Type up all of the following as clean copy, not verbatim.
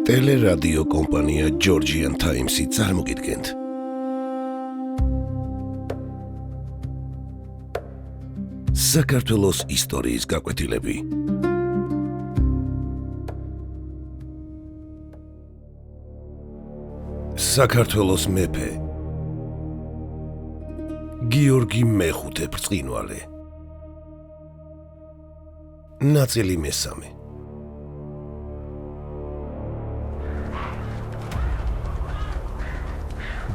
ტელერადიო კომპანია Georgian Times-ი წარმოგიდგენთ. საქართველოს ისტორიის გაკვეთილები. საქართველოს მეფე გიორგი მეხუთე ბრწყინვალე. ნაწილი მესამე.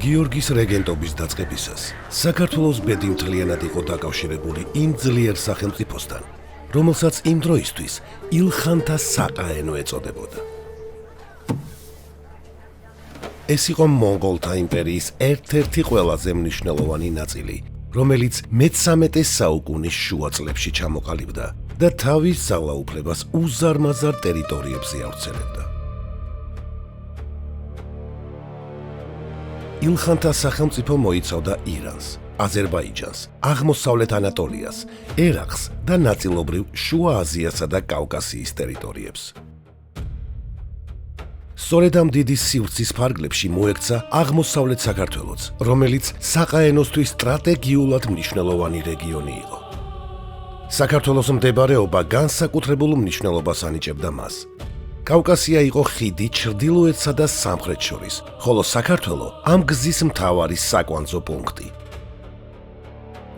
გიორგის რეგენტობის დაწყებისას საქართველოს ბედი მთლიანად იყო დაკავშირებული იმ ძლიერ სახელმწიფოსთან, რომელსაც იმ დროისთვის ილხანთა საყაენო ეწოდებოდა. ეს იყო მონღოლთა იმპერიის ერთ-ერთი ყველაზე მნიშვნელოვანი ნაწილი, რომელიც მე-13 საუკუნის შუა წლებში ჩამოყალიბდა და თავის ძალაუფლებას უზარმაზარ ტერიტორიებზე ავრცელებდა. ილხანთა სახელმწიფო მოიცავდა ირანს, აზერბაიჯანს, აღმოსავლეთ ანატოლიას, ერაყს და ნაწილობრივ შუა აზიასა და კავკასიის ტერიტორიებს. სწორედ ამ დიდი სივრცის ფარგლებში მოექცა აღმოსავლეთ საქართველოც, რომელიც საყაენოსთვის სტრატეგიულად მნიშვნელოვანი რეგიონი იყო. საქართველოს მდებარეობა განსაკუთრებულ მნიშვნელობას ანიჭებდა მას. კავკასია იყო ხიდი ჩრდილოეთსა და სამხრეთს შორის, ხოლო საქართველო ამ გზის მთავარი საკვანძო პუნქტი.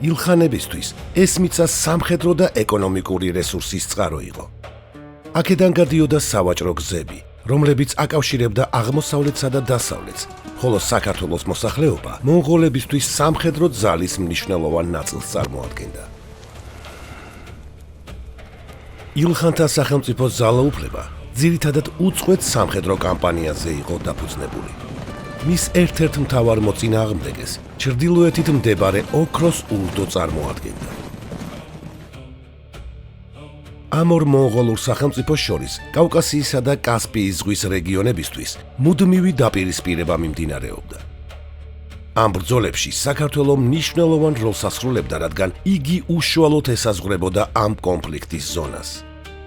ილხანებისთვის ეს მიწა სამხედრო და ეკონომიკური რესურსის წყარო იყო. აქედან გადიოდა სავაჭრო გზები, რომლებიც აკავშირებდა აღმოსავლეთსა და დასავლეთს, ხოლო საქართველოს მოსახლეობა მონღოლებისთვის სამხედრო ძალის მნიშვნელოვან ნაწილს წარმოადგენდა. ილხანთა სახელმწიფოს ძალაუფლება ძირითადად უწყვეტ სამხედრო კამპანიაზე იყო დაფუძნებული. მის ერთ-ერთ მთავარ მოწინააღმდეგეს ჩრდილოეთით მდებარე ოქროს ურდო წარმოადგენდა. ამ ორ მონღოლურ სახელმწიფოს შორის კავკასიისა და კასპიის ზღვის რეგიონებისთვის მუდმივი დაპირისპირება მიმდინარეობდა. ამ ბრძოლებში საქართველო მნიშვნელოვან როლს ასრულებდა, რადგან იგი უშუალოდ ესაზღვრებოდა ამ კონფლიქტის ზონას.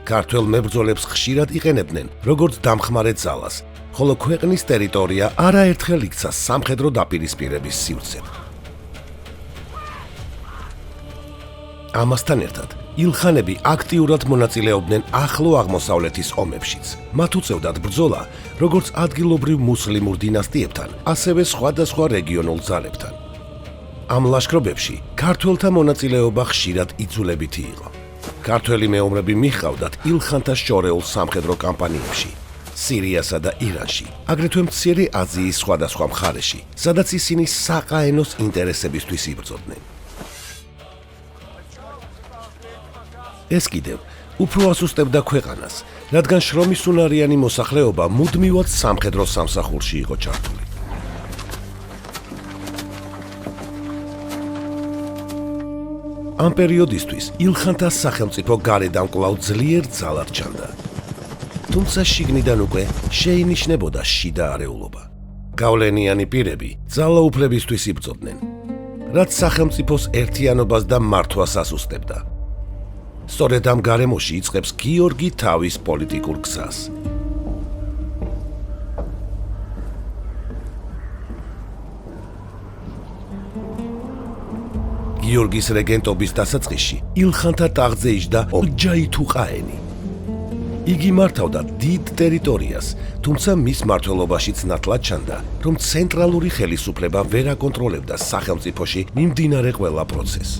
ქართველ მებრძოლებს ხშირად იყენებდნენ როგორც დამხმარე ძალას, ხოლო ქვეყნის ტერიტორია არაერთხელ იქცა სამხედრო დაპირისპირების სივრცე. ამასთან ერთად, ილხანები აქტიურად მონაწილეობდნენ ახლო აღმოსავლეთის ომებშიც. მათ უწევდათ ბრძოლა როგორც ადგილობრივ მუსლიმურ დინასტიებთან, ასევე სხვადასხვა რეგიონულ ძალებთან. ამ ლაშქრობებში ქართველთა მონაწილეობა ხშირად იძულებითი იყო. ქართველი მეომრები მიჰყავდათ ილხანთა შორეულ სამხედრო კამპანიებში, სირიასა და ირანში, აგრეთვე მცირე აზიის სხვადასხვა მხარეში, სადაც ისინი საყაენოს ინტერესებისთვის იბრძოდნენ. ეს კიდევ უფრო ასუსტებდა ქვეყანას, რადგან შრომისუნარიანი მოსახლეობა მუდმივად სამხედრო სამსახურში იყო ჩართული. ამ პერიოდისთვის ილხანთა სახელმწიფო გარედან კვლავ ძლიერ ძალად ჩანდა. თუმცა შიგნიდან უკვე შეინიშნებოდა შიდა არეულობა. გავლენიანი პირები ძალაუფლებისთვის იბრძოდნენ, რაც სახელმწიფოს ერთიანობას და მართვას ასუსტებდა. სწორედ ამ გარემოში იწყებს გიორგი თავის პოლიტიკურ გზას. გიორგის რეგენტობის დასაწყისში ილხანთა ტახტზე იჯდა ორჯაითუყაენი. იგი მართავდა დიდ ტერიტორიას, თუმცა მის მმართველობაშიც ნათლად ჩანდა, რომ ცენტრალური ხელისუფლება ვერ აკონტროლებდა სახელმწიფოში მიმდინარე ყველა პროცესს.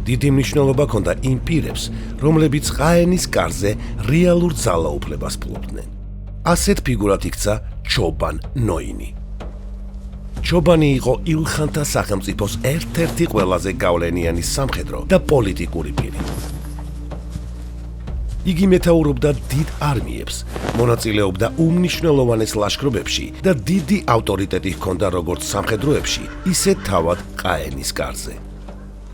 დიდი მნიშვნელობა ჰქონდა იმ პირებს, რომლებიც ყაენის კარზე რეალურ ძალაუფლებას ფლობდნენ. ასეთ ფიგურად იქცა ჩობან ნოინი. ჩობანი იყო ილხანთა სახელმწიფოს ერთ-ერთი ყველაზე გავლენიანი სამხედრო და პოლიტიკური პირი. იგი მეთაურობდა დიდ არმიებს, მონაწილეობდა უმნიშვნელოვანეს ლაშქრობებში და დიდი ავტორიტეტი ჰქონდა როგორც სამხედროებში, ისე თავად ყაენის კარზე.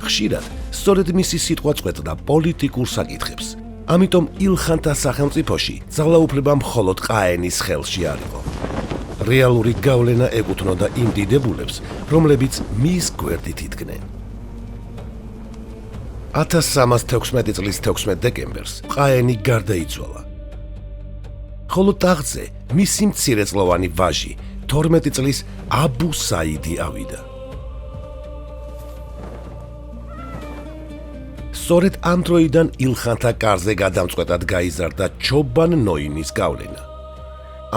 ხშირად სწორედ მისი სიტყვა წყვეტდა პოლიტიკურ საკითხებს. ამიტომ ილხანთა სახელმწიფოში ძალაუფლება მხოლოდ ყაენის ხელში არ იყო. რეალური გავლენა ეკუთვნოდა იმ დიდებულებს, რომლებიც მის გვერდით იდგნენ. 1316 წლის 16 დეკემბერს ყაენი გარდაიცვალა. ხოლო ტახტზე მისი მცირეწლოვანი ვაჟი 12 წლის აბუ საიდი ავიდა. სწორედ ამ დროიდან ილხანთა კარზე გადამწყვეტად გაიზარდა ჩობან ნოინის გავლენა.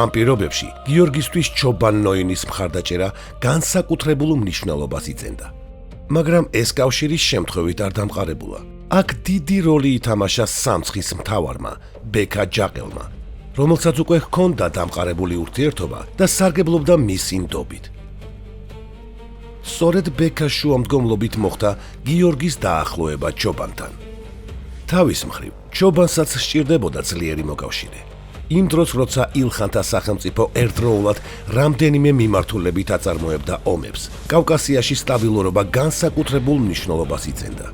ამ პირობებში გიორგისთვის ჩობან ნოინის მხარდაჭერა განსაკუთრებულ მნიშვნელობას იწენდა. მაგრამ ეს კავშირი შემთხვევით არ დამყარებულა. აქ დიდი როლი ითამაშა სამცხის მთავარმა ბექა ჯაყელმა, რომელსაც უკვე ჰქონდა დამყარებული ურთიერთობა და სარგებლობდა მისი ნდობით. სწორედ ბექას შუამდგომლობით მოხდა გიორგის დაახლოება ჩობანთან. თავის მხრივ, ჩობანსაც სჭირდებოდა ძლიერი მოკავშირე. იმ დროს, როცა ილხანთა სახელმწიფო ერთდროულად რამდენიმე მიმართულებით აწარმოებდა ომებს, კავკასიაში სტაბილურობა განსაკუთრებულ მნიშვნელობას იწენდა.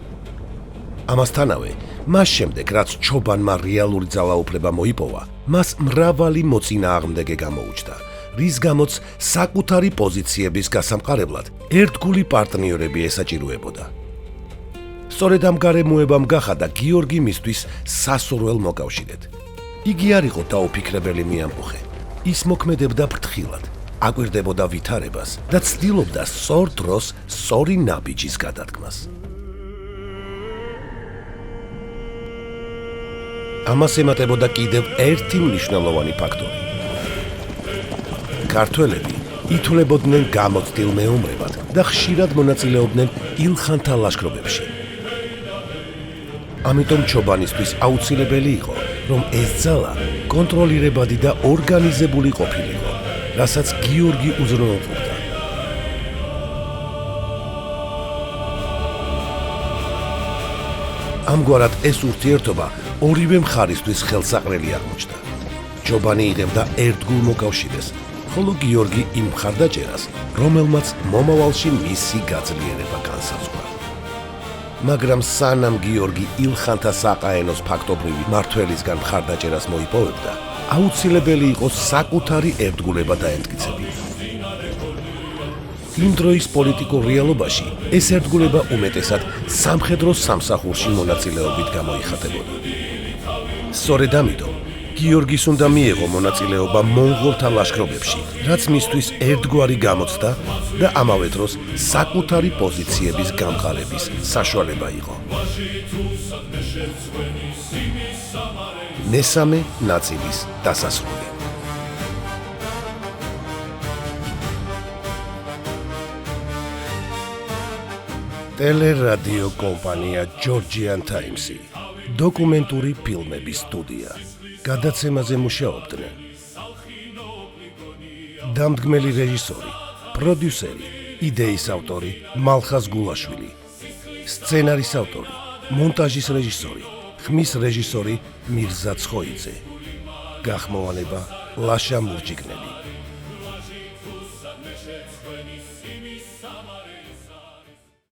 ამასთანავე, მას შემდეგ, რაც ჩობანმა რეალური ძალაუფლება მოიპოვა, მას მრავალი მოწინააღმდეგე გამოუჩნდა, რის გამოც საკუთარი პოზიციების გასამყარებლად ერთგული პარტნიორები ესაჭიროებოდა. სწორედ ამ გარემოებამ გახადა გიორგი მისთვის სასურველ მოკავშირედ. იგი არ იყო დაუფიქრებელი მეამბოხე. ის მოქმედებდა ფრთხილად, აკვირდებოდა ვითარებას და ცდილობდა სწორ დროს სწორი ნაბიჯის გადადგმას. ამას ემატებოდა კიდევ ერთი მნიშვნელოვანი ფაქტორი. ქართველები ითვლებოდნენ გამოცდილ მეომრებად და ხშირად მონაწილეობდნენ ილხანთა ლაშქრობებში. ამიტომ ჩობანისთვის აუცილებელი იყო, რომ ეს ძალა კონტროლირებადი და ორგანიზებული ყოფილიყო, რასაც გიორგი უზრუნველყოფდა. ამგვარად ეს ურთიერთობა ორივე მხარისთვის ხელსაყრელი აღმოჩნდა. ჩობანი იღებდა ერთგულ მოკავშირეს, ხოლო გიორგი იმ მხარდაჭერას, რომელმაც მომავალში მისი გაძლიერება განსაზღვრა. მაგრამ სანამ გიორგი ილხანთა საყაენოს ფაქტობრივი მმართველისგან მხარდაჭერას მოიპოვებდა, აუცილებელი იყო საკუთარი ერთგულება დაემტკიცებინა. იმ დროის პოლიტიკურ რეალობაში ეს ერთგულება უმეტესად სამხედრო სამსახურში მონაწილეობით გამოიხატებოდა. სწორედ ამიტომ გიორგის უნდა მიეღო მონაწილეობა მონღოლთა ლაშქრობებში, რაც მისთვის ერთგვარი გამოცდა და ამავე დროს საკუთარი პოზიციების გამყარების საშუალება იყო. მესამე ნაწილის დასასრული. ტელერადიო კომპანია Georgian Times, დოკუმენტური ფილმების სტუდია. გადაცემაზე მუშაობდნენ დამდგმელი რეჟისორი, პროდიუსერი, იდეის ავტორი მალხაზ გულაშვილი, სცენარის ავტორი, მონტაჟის რეჟისორი, ხმის რეჟისორი მირზა ცხოიძე, გახმოვანება ლაშა მურჯიგნელი.